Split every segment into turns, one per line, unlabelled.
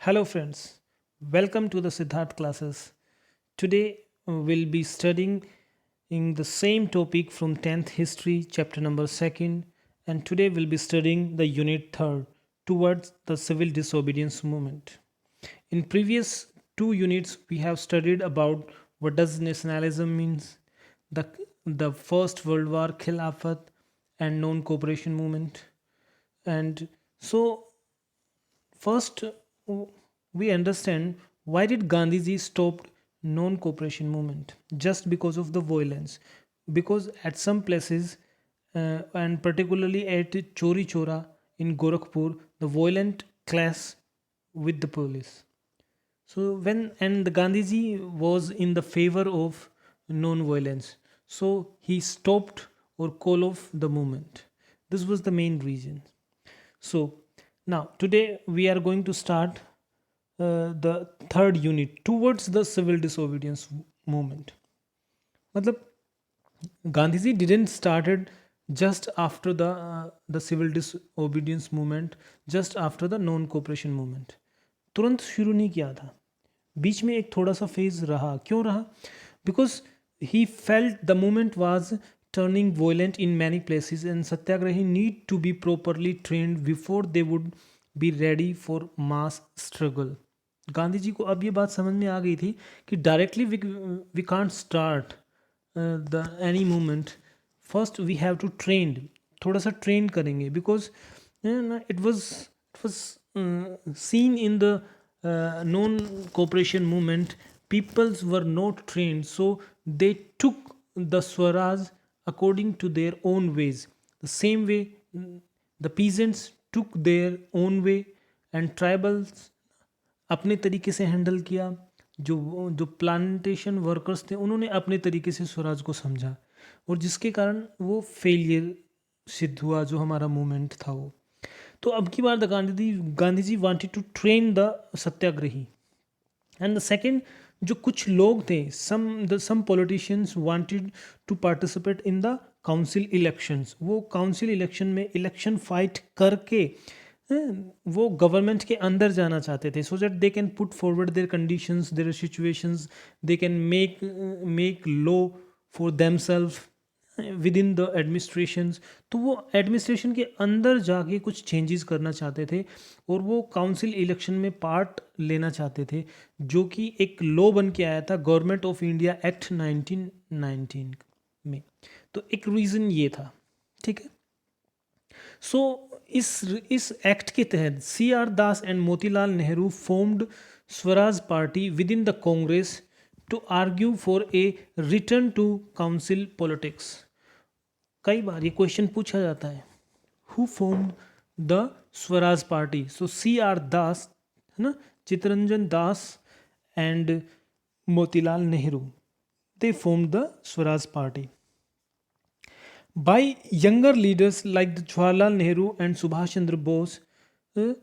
Hello, friends. Welcome to the Siddharth classes. Today we'll be studying in the same topic from 10th history, chapter number 2nd, and today we'll be studying the unit 3rd towards the civil disobedience movement. In previous two units, we have studied about what does nationalism means, the the First World War, Khilafat, and non-cooperation movement. And so first, we understand why did Gandhiji stop non-cooperation movement just because of the violence? Because at some places, and particularly at Chori Chora in Gorakhpur, the violent clash with the police. So when and the Gandhiji was in the favor of non-violence, so he stopped or call off the movement. This was the main reason. So now today we are going to start the third unit towards the civil disobedience movement. मतलब Gandhiji didn't started just after the civil disobedience movement, just after the non cooperation movement. तुरंत शुरू नहीं किया था, बीच में एक थोड़ा सा फेज रहा. क्यों रहा? Because he felt the movement was turning violent in many places and satyagrahi need to be properly trained before they would be ready for mass struggle. Gandhi ji को अब ये बात समझ में आ गई थी कि directly we can't start the any movement. First we have to train, थोड़ा सा ट्रेन करेंगे because it was seen in the non cooperation movement, peoples were not trained, so they took the swaraj according to their own ways. The same way, the peasants took their own way and tribals अपने तरीके से handle किया. जो जो plantation workers थे उन्होंने अपने तरीके से स्वराज को समझा, और जिसके कारण वो फेलियर सिद्ध हुआ जो हमारा मूवमेंट था वो. तो अब की बार the Gandhi ji wanted to train the satyagrahi. And the second, जो कुछ लोग थे, some politicians wanted to participate in the council elections. वो काउंसिल इलेक्शन में इलेक्शन फाइट करके वो गवर्नमेंट के अंदर जाना चाहते थे, so that they can put forward their conditions, their situations, they can make law for themselves within the administrations. तो वो एडमिनिस्ट्रेशन के अंदर जाके कुछ चेंजेस करना चाहते थे, और वो काउंसिल इलेक्शन में पार्ट लेना चाहते थे, जो कि एक लॉ बन के आया था गवर्नमेंट ऑफ इंडिया एक्ट 1919 में. तो एक रीज़न ये था. ठीक है. सो इस एक्ट के तहत C R Das and Motilal Nehru formed Swaraj party within the Congress to argue for a return to council politics. कई बार ये क्वेश्चन पूछा जाता है, who formed the Swaraj party? So C R Das, है ना, Chittaranjan Das and Motilal Nehru, they formed the Swaraj Party. By younger leaders like the Jawaharlal Nehru and Subhash Chandra Bose uh,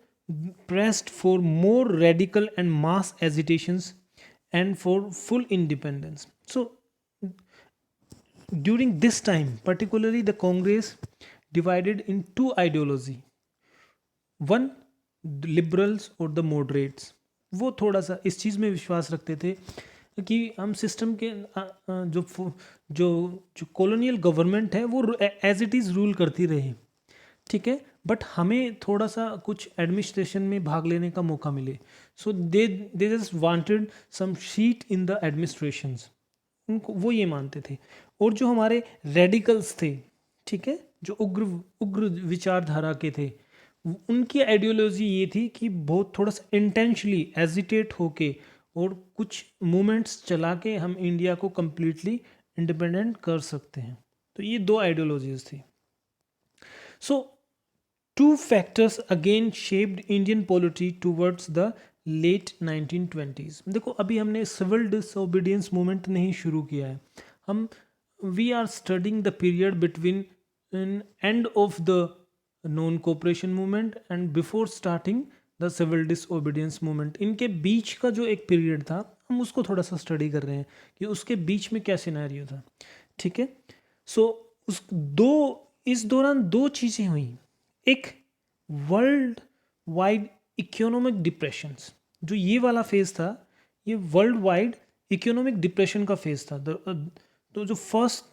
pressed for more radical and mass agitations and for full independence. So during this time, particularly the Congress divided in two ideology. One, the liberals और the moderates. वो थोड़ा सा इस चीज़ में विश्वास रखते थे कि हम सिस्टम के जो जो जो कॉलोनियल गवर्नमेंट है वो एज इट इज़ रूल करती रहे. ठीक है, बट हमें थोड़ा सा कुछ एडमिनिस्ट्रेशन में भाग लेने का मौका मिले. So they just wanted some seat in the administrations. उनको वो ये मानते थे. और जो हमारे रेडिकल्स थे, ठीक है, जो उग्र उग्र विचारधारा के थे, उनकी आइडियोलॉजी ये थी कि बहुत थोड़ा सा इंटेंशली एजिटेट होके और कुछ मूवमेंट्स चला के हम इंडिया को कम्प्लीटली इंडिपेंडेंट कर सकते हैं. तो ये दो आइडियोलॉजीज थी. So two factors again shaped Indian polity towards the late 1920s. देखो, अभी हमने सिविल डिसोबीडियंस मूवमेंट नहीं शुरू किया है. हम we are studying the period between end of the non cooperation movement and before starting the civil disobedience movement. इनके बीच का जो एक पीरियड था, हम उसको थोड़ा सा स्टडी कर रहे हैं कि उसके बीच में क्या सिनेरियो था. ठीक है. सो उस दो इस दौरान दो चीज़ें हुई. एक, वर्ल्ड वाइड इकोनॉमिक डिप्रेशंस. जो ये वाला फेज था ये वर्ल्ड वाइड इकोनॉमिक डिप्रेशन का फेज था। तो जो फर्स्ट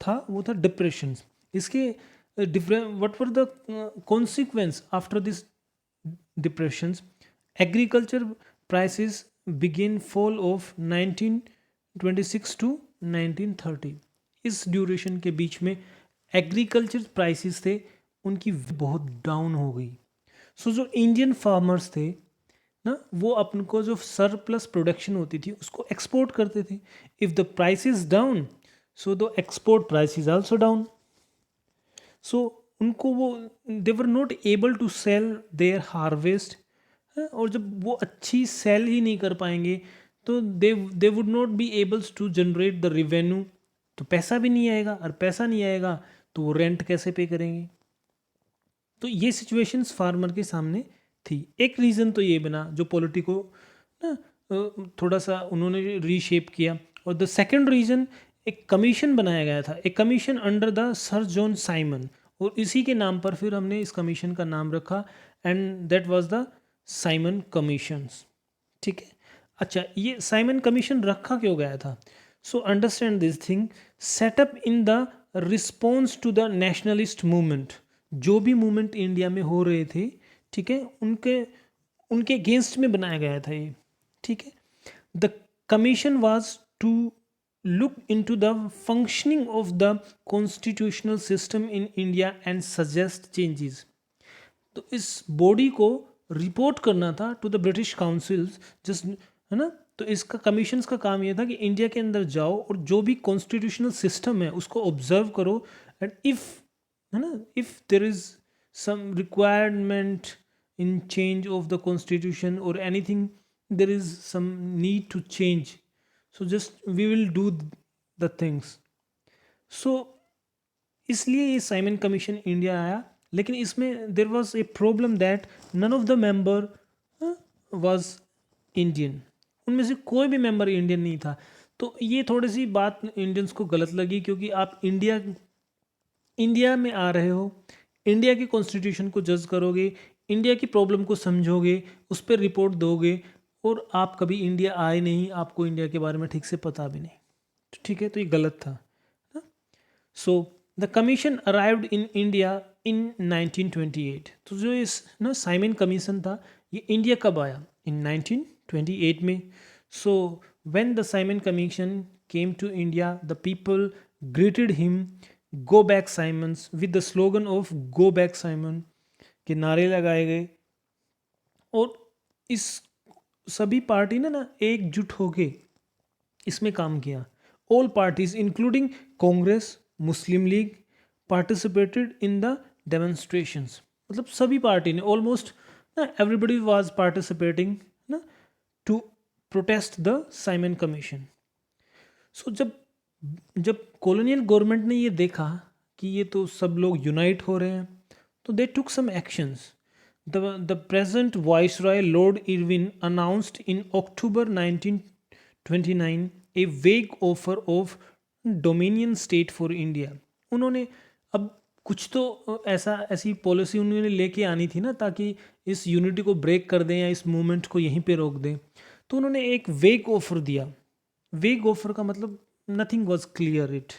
था वो था डिप्रेशन। इसके different what were the consequence after this depressions? Agriculture prices begin fall of 1926 to 1930। इस ड्यूरेशन के बीच में एग्रीकल्चर प्राइसेस थे उनकी बहुत डाउन हो गई। सो जो इंडियन फार्मर्स थे ना वो अपन को जो सरप्लस प्रोडक्शन होती थी उसको एक्सपोर्ट करते थे। If the price is down so the export price is also down. So उनको वो they were not able to sell their harvest. और जब वो अच्छी सेल ही नहीं कर पाएंगे तो they would not be ables to generate the revenue. तो पैसा भी नहीं आएगा और पैसा नहीं आएगा तो वो रेंट कैसे पे करेंगे? तो ये सिचुएशंस फार्मर के सामने थी। एक रीज़न तो ये बना जो पॉलिटिको ना थोड़ा सा उन्होंने रीशेप किया। और द सेकंड रीज़न एक कमीशन बनाया गया था, एक commission under the sir John Simon, और इसी के नाम पर फिर हमने इस कमीशन का नाम रखा and that was the Simon commissions. ठीक है। अच्छा, ये साइमन कमीशन रखा क्यों गया था? So understand this thing, setup in the response to the nationalist movement. जो भी मूवमेंट इंडिया में हो रहे थे, ठीक है, उनके उनके अगेंस्ट में बनाया गया था ये। ठीक है। The commission was to look into the functioning of the constitutional system in India and suggest changes। तो इस बॉडी को रिपोर्ट करना था to the British councils, just है ना। तो इसका कमीशंस का काम ये था कि इंडिया के अंदर जाओ और जो भी कॉन्स्टिट्यूशनल सिस्टम है उसको ऑब्जर्व करो, एंड इफ है ना, if there is some requirement in change of the constitution और anything there is some need to change, so just we will do the things. So इसलिए ये साइमन कमीशन इंडिया आया। लेकिन इसमें there was a problem that none of the member was Indian. उनमें से कोई भी मेंबर इंडियन नहीं था। तो ये थोड़ी सी बात इंडियंस को गलत लगी, क्योंकि आप इंडिया में आ रहे हो, इंडिया की कॉन्स्टिट्यूशन को जज करोगे, इंडिया की प्रॉब्लम को समझोगे, उस पर रिपोर्ट दोगे, और आप कभी इंडिया आए नहीं, आपको इंडिया के बारे में ठीक से पता भी नहीं। तो ठीक है, तो ये गलत था। So the commission arrived in India in 1928। तो जो इस ना साइमन कमीशन था ये इंडिया कब आया? इन 1928 में। So when the Simon commission came to India the people greeted him go back Simons with the slogan of go back Simon के नारे लगाए गए। और इस सभी पार्टी ने ना एकजुट होके इसमें काम किया। All parties including Congress, Muslim League participated in the demonstrations. मतलब सभी पार्टी ने ऑलमोस्ट ना एवरीबडी वाज पार्टिसिपेटिंग ना to protest the Simon commission. So जब जब कॉलोनियल गवर्नमेंट ने ये देखा कि ये तो सब लोग यूनाइट हो रहे हैं, तो they took some actions. The present Viceroy Lord Irwin announced in October 1929 a vague offer of Dominion State for India। उन्होंने अब कुछ तो ऐसी पॉलिसी उन्होंने लेके आनी थी ना, ताकि इस यूनिटी को ब्रेक कर दें या इस मूवमेंट को यहीं पे रोक दें। तो उन्होंने एक वेग ऑफर दिया। वेग ऑफर का मतलब नथिंग वाज क्लियर इट।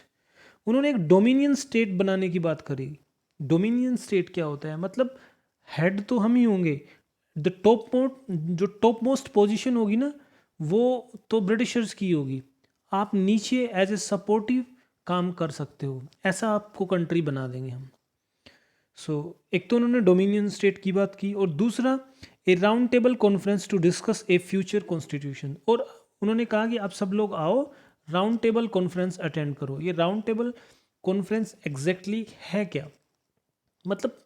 उन्होंने एक डोमिनियन स्टेट बनाने की बात करी। डोमिनियन स्टेट क्या होता है? मतलब हेड तो हम ही होंगे, द टॉप मोस्ट पोजीशन होगी ना वो तो ब्रिटिशर्स की होगी, आप नीचे एज ए सपोर्टिव काम कर सकते हो, ऐसा आपको कंट्री बना देंगे हम। सो एक तो उन्होंने डोमिनियन स्टेट की बात की, और दूसरा a round table conference to discuss a future constitution. और उन्होंने कहा कि आप सब लोग आओ, राउंड टेबल कॉन्फ्रेंस अटेंड करो। ये राउंड टेबल कॉन्फ्रेंस एग्जैक्टली है क्या? मतलब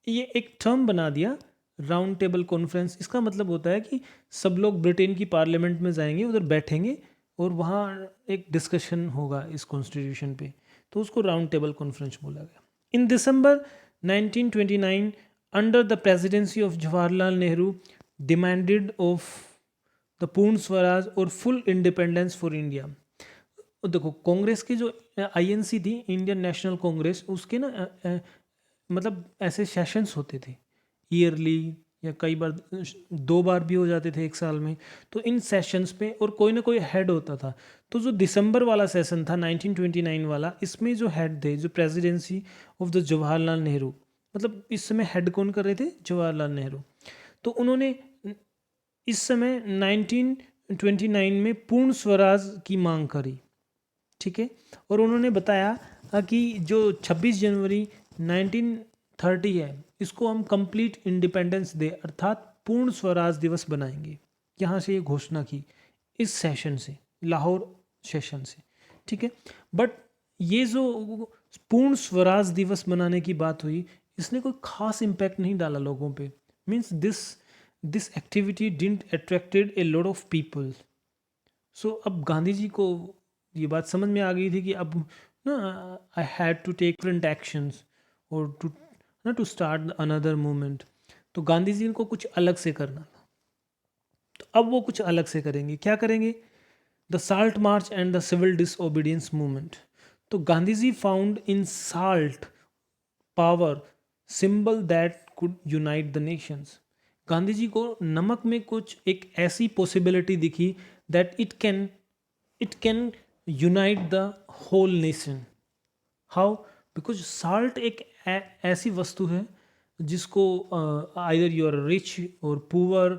ये एक टर्म बना दिया राउंड टेबल कॉन्फ्रेंस। इसका मतलब होता है कि सब लोग ब्रिटेन की पार्लियामेंट में जाएंगे, उधर बैठेंगे और वहाँ एक डिस्कशन होगा इस कॉन्स्टिट्यूशन पे, तो उसको राउंड टेबल कॉन्फ्रेंस बोला गया। इन दिसंबर 1929 under the presidency of Jawaharlal Nehru demanded of the पूर्ण स्वराज और फुल इंडिपेंडेंस फॉर इंडिया। देखो कांग्रेस की जो आईएनसी थी, इंडियन नेशनल कांग्रेस, उसके ना मतलब ऐसे सेशंस होते थे ईयरली या कई बार 2 बार भी हो जाते थे एक साल में। तो इन सेशंस पे और कोई ना कोई हेड होता था। तो जो दिसंबर वाला सेशन था 1929 वाला, इसमें जो हेड थे, जो presidency of the Jawaharlal Nehru, मतलब इस समय हेड कौन कर रहे थे? जवाहरलाल नेहरू। तो उन्होंने इस समय 1929 में पूर्ण स्वराज की मांग करी, ठीक है। और उन्होंने बताया कि जो 26 जनवरी 1930 है, इसको हम कंप्लीट इंडिपेंडेंस डे अर्थात पूर्ण स्वराज दिवस बनाएंगे। यहाँ से ये घोषणा की इस सेशन से, लाहौर सेशन से, ठीक है। बट ये जो पूर्ण स्वराज दिवस मनाने की बात हुई, इसने कोई खास इम्पैक्ट नहीं डाला लोगों पे। Means this activity didn't attracted a lot of people. So अब गांधी जी को ये बात समझ में आ गई थी कि अब ना I had to take different actions और टू स्टार्ट अनदर मूवमेंट। तो गांधी जी को कुछ अलग से करना था। तो अब वो कुछ अलग से करेंगे। क्या करेंगे? The salt march and the civil disobedience movement. तो Gandhi ji found in salt power symbol that could unite the nations. Gandhi ji को नमक में कुछ एक ऐसी पॉसिबिलिटी दिखी that it can unite the whole nation. How? Because salt एक ऐसी वस्तु है जिसको आइदर यू आर रिच और पुअर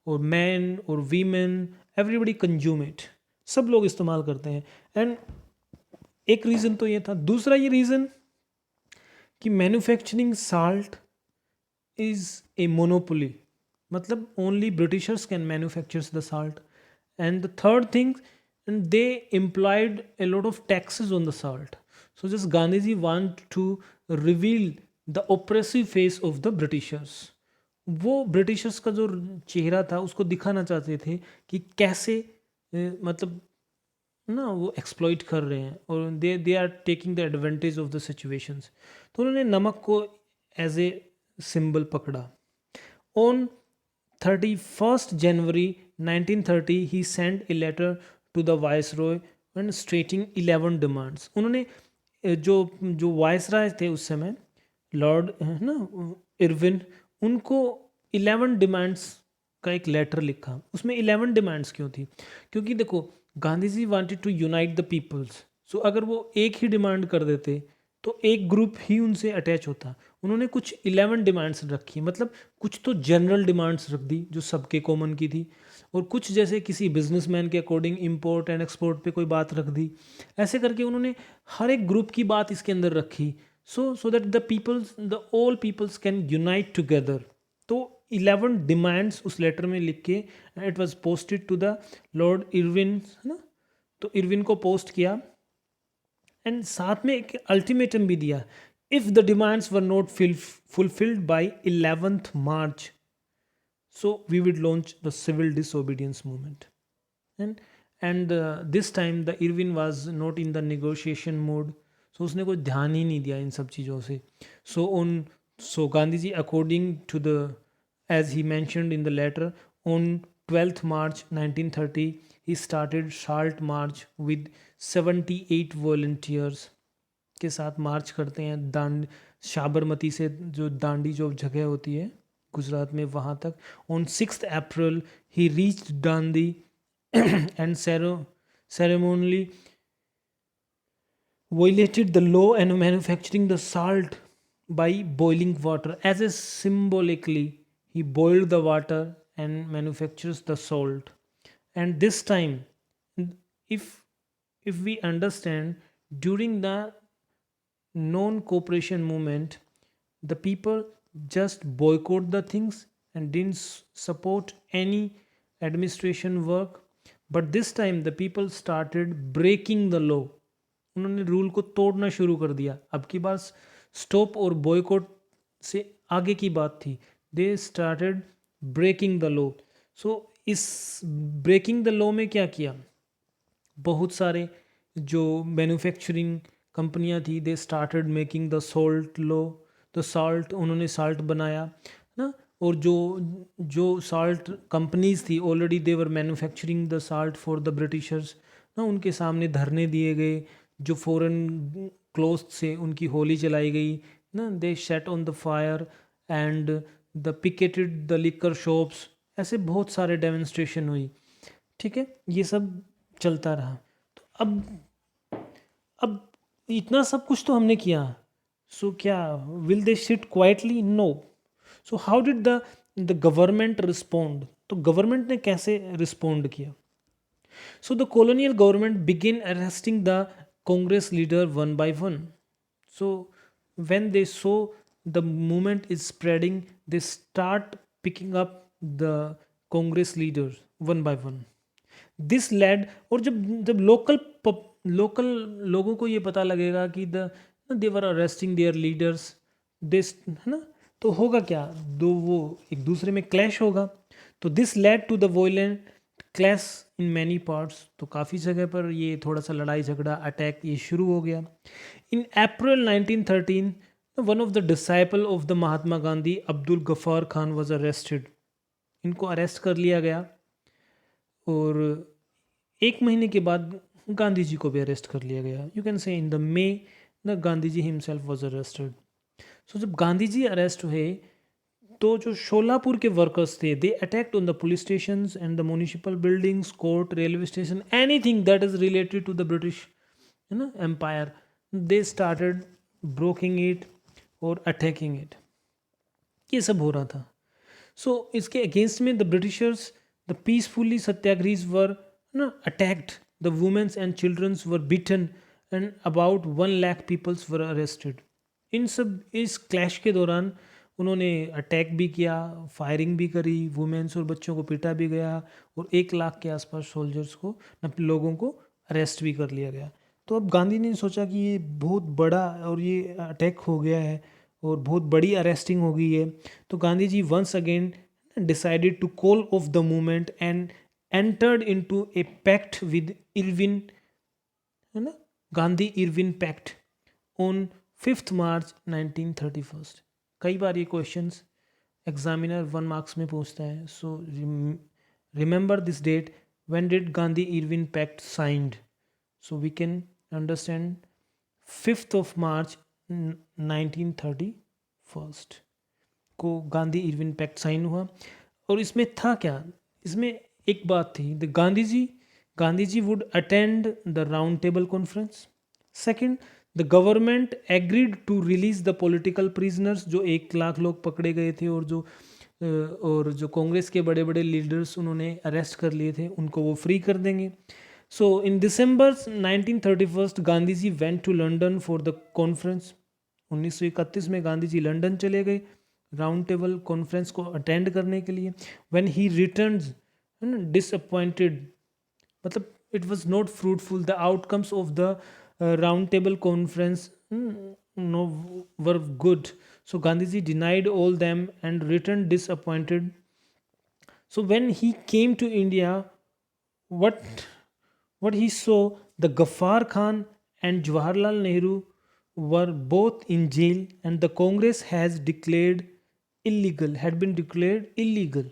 और मैन और वीमेन, एवरीबडी कंज्यूम इट, सब लोग इस्तेमाल करते हैं। एंड एक रीज़न तो ये था। दूसरा ये रीज़न कि manufacturing salt is a monopoly, मतलब only Britishers can manufactures the salt. And the third thing, they implied a lot of taxes on the salt. So just Gandhiji want to reveal the oppressive face of the Britishers. वो Britishers का जो चेहरा था उसको दिखाना चाहते थे कि कैसे मतलब ना वो एक्सप्लॉइट कर रहे हैं और they are taking the advantage of the situations. तो उन्होंने नमक को एज ए सिंबल पकड़ा। On 31st January 1930 he sent a letter to the viceroy and stating 11 demands. उन्होंने जो जो वायसराय थे उस समय, लॉर्ड ना इरविन, उनको 11 डिमांड्स का एक लेटर लिखा। उसमें 11 डिमांड्स क्यों थी? क्योंकि देखो Gandhi ji wanted to unite the peoples. So अगर वो एक ही डिमांड कर देते तो एक ग्रुप ही उनसे अटैच होता। उन्होंने कुछ 11 डिमांड्स रखी, मतलब कुछ तो जनरल डिमांड्स रख दी जो सबके कॉमन की थी, और कुछ जैसे किसी बिजनेसमैन के अकॉर्डिंग इंपोर्ट एंड एक्सपोर्ट पे कोई बात रख दी। ऐसे करके उन्होंने हर एक ग्रुप की बात इसके अंदर रखी, so that the all peoples can unite together. तो 11 डिमांड्स उस लेटर में लिख के it was posted to the Lord Irwin, है ना। तो इरविन को पोस्ट किया एंड साथ में एक अल्टीमेटम भी दिया, if the demands were not fulfilled by 11th March, so we would launch the civil disobedience movement. And this time the Irwin was not in the negotiation mode, so उसने कोई ध्यान ही नहीं दिया इन सब चीज़ों से। So Gandhi ji, according to the, as he mentioned in the letter, on 12th March 1930 he started salt march with 78 volunteers के साथ मार्च करते हैं साबरमती से जो दांडी जो जगह होती है गुजरात में, वहाँ तक। On 6th April he reached Dandi and ceremonially violated the law and manufacturing the salt by boiling water. As a symbolically he boiled the water and manufactures the salt. And this time, if we understand, during the non-cooperation movement, the people just boycott the things and didn't support any administration work. But this time the people started breaking the law. उन्होंने rule को तोड़ना शुरू कर दिया। अब की बात stop और बॉयकॉट से आगे की बात थी। They started breaking the law. So इस ब्रेकिंग द लॉ में क्या किया, बहुत सारे जो मैन्युफैक्चरिंग कंपनियां थी, they started making the salt low, the salt, उन्होंने साल्ट बनाया ना। और जो जो साल्ट कंपनीज थी already they were manufacturing the salt for the Britishers ना, उनके सामने धरने दिए गए। जो फॉरेन क्लोथ से उनकी होली जलाई गई ना, they set on the fire and the picketed the liquor shops, ऐसे बहुत सारे डेमोन्स्ट्रेशन हुई। ठीक है, ये सब चलता रहा। तो अब इतना सब कुछ तो हमने किया, सो क्या will they sit quietly? No. So how did the government respond? तो गवर्नमेंट ने कैसे रिस्पोंड किया? So the colonial government began arresting the Congress leader one by one. So when they saw the movement is spreading, they start picking up the Congress leaders one by one. This led, और जब local लोगों को ये पता लगेगा कि दे वर arresting there leaders, this है ना, तो होगा क्या, दो वो एक दूसरे में क्लैश होगा। तो this led to the violent clash in many parts, तो काफ़ी जगह पर ये थोड़ा सा लड़ाई झगड़ा अटैक ये शुरू हो गया। In April 1913 one of the disciple of the Mahatma Gandhi Abdul Ghaffar Khan was arrested. इनको अरेस्ट कर लिया गया और एक महीने के बाद गांधी जी को भी अरेस्ट कर लिया गया। You can say in the May the Gandhi ji himself was arrested. So जब गांधी जी अरेस्ट हुए तो जो शोलापुर के वर्कर्स थे, they attacked on the police station and the municipal buildings, court, railway station, anything that is related to the British है ना empire, they started broking it और attacking it. ये सब हो रहा था। सो इसके अगेंस्ट में the Britishers, the peacefully satyagrahis were ना attacked, the womens and childrens were beaten and about 1 lakh peoples were arrested. इन सब इस क्लैश के दौरान उन्होंने अटैक भी किया, फायरिंग भी करी, वुमेन्स और बच्चों को पीटा भी गया और 1 लाख के आसपास सोल्जर्स को लोगों को अरेस्ट भी कर लिया गया। तो अब गांधी ने सोचा कि ये बहुत बड़ा और ये अटैक हो गया है और बहुत बड़ी अरेस्टिंग हो गई है। तो Gandhi ji once again decided to call off the movement and entered into a pact with Irwin, है ना, Gandhi Irwin pact on 5 March 1931। कई बार ये क्वेश्चंस एग्जामिनर 1 मार्क्स में पूछता है। So remember this date, when did Gandhi Irwin pact signed? So we can understand 5 March 1931 को Gandhi Irwin pact sign हुआ। और इसमें था क्या, इसमें एक बात थी, the Gandhi ji would attend the round table conference. Second, the government agreed to release the political prisoners, जो 1 लाख लोग पकड़े गए थे और जो कांग्रेस के बड़े बड़े लीडर्स उन्होंने अरेस्ट कर लिए थे उनको वो फ्री कर देंगे। So in December 1931 Gandhi ji went to London for the conference. 1931 में गांधी जी लंदन चले गए राउंड टेबल कॉन्फ्रेंस को अटेंड करने के लिए। व्हेन ही रिटर्न्स डिसअपॉइंटेड, मतलब it was not fruitful, the outcomes of the round table conference no were good. So Gandhiji denied all them and returned disappointed. So when he came to India, what he saw, the Ghaffar Khan and Jawaharlal Nehru were both in jail and the Congress had been declared illegal.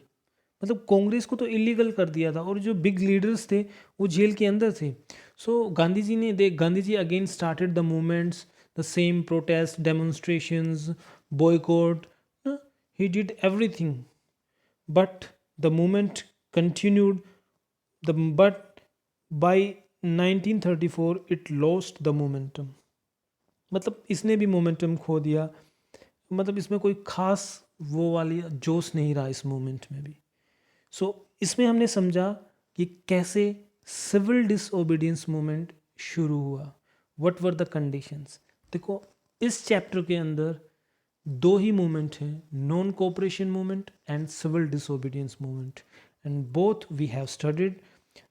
मतलब कांग्रेस को तो illegal कर दिया था और जो big leaders थे वो जेल के अंदर थे। So Gandhi ji again started the movements, the same protest, demonstrations, boycott, he did everything, but the movement continued, but by 1934 it lost the momentum. मतलब इसने भी मोमेंटम खो दिया, मतलब इसमें कोई खास वो वाली जोश नहीं रहा इस मूवमेंट में भी। सो इसमें हमने समझा कि कैसे सिविल डिसओबीडियंस मूवमेंट शुरू हुआ, व्हाट वर द कंडीशंस। देखो इस चैप्टर के अंदर 2 ही मूवमेंट हैं, non cooperation movement and civil disobedience movement, and both we have studied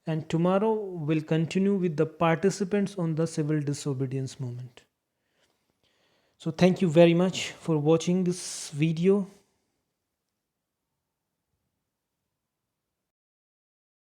and tomorrow will continue with the participants on the civil disobedience movement. So thank you very much for watching this video.